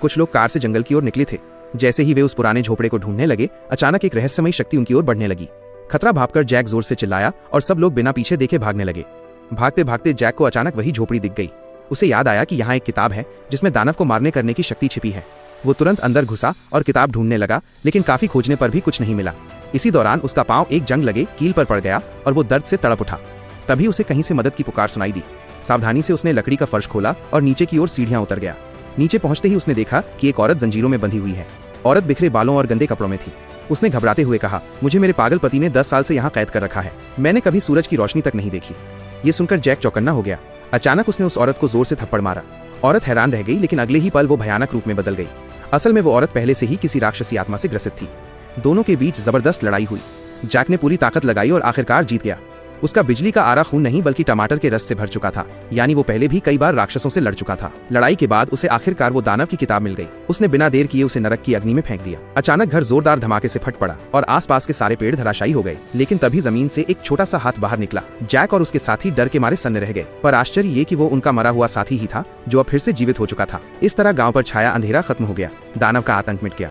कुछ लोग कार से जंगल की ओर निकले थे। जैसे ही वे उस पुराने झोपड़े को ढूंढने लगे, अचानक एक रहस्यमयी शक्ति उनकी ओर बढ़ने लगी। खतरा भांपकर जैक जोर से चिल्लाया और सब लोग बिना पीछे देखे भागने लगे। भागते भागते जैक को अचानक वही झोपड़ी दिख गई। उसे याद आया कि यहाँ एक किताब है जिसमें दानव को मारने करने की शक्ति छिपी है। वो तुरंत अंदर घुसा और किताब ढूंढने लगा, लेकिन काफी खोजने पर भी कुछ नहीं मिला। इसी दौरान उसका पांव एक जंग लगे कील पर पड़ गया और वो दर्द से तड़प उठा। तभी उसे कहीं से मदद की पुकार सुनाई दी। सावधानी से उसने लकड़ी का फर्श खोला और नीचे की ओर सीढ़ियां उतर गया। नीचे पहुंचते ही उसने देखा कि एक औरत जंजीरों में बंधी हुई है। औरत बिखरे बालों और गंदे कपड़ों में थी। उसने घबराते हुए कहा, मुझे मेरे पागल पति ने 10 साल से यहाँ कैद कर रखा है। मैंने कभी सूरज की रोशनी तक नहीं देखी। ये सुनकर जैक चौकन्ना हो गया। अचानक उसने उस औरत को जोर से थप्पड़ मारा। औरत हैरान रह गई, लेकिन अगले ही पल वो भयानक रूप में बदल गई। असल में वो औरत पहले से ही किसी राक्षसी आत्मा से ग्रसित थी। दोनों के बीच जबरदस्त लड़ाई हुई। जैक ने पूरी ताकत लगाई और आखिरकार जीत गया। उसका बिजली का आरा खून नहीं बल्कि टमाटर के रस से भर चुका था, यानी वो पहले भी कई बार राक्षसों से लड़ चुका था। लड़ाई के बाद उसे आखिरकार वो दानव की किताब मिल गई। उसने बिना देर किए उसे नरक की अग्नि में फेंक दिया। अचानक घर जोरदार धमाके से फट पड़ा और आसपास के सारे पेड़ धराशायी हो गए। लेकिन तभी जमीन से एक छोटा सा हाथ बाहर निकला। जैक और उसके साथी डर के मारे सन्न रह गए, पर आश्चर्य ये कि वो उनका मरा हुआ साथी ही था जो अब फिर से जीवित हो चुका था। इस तरह गाँव पर छाया अंधेरा खत्म हो गया। दानव का आतंक मिट गया।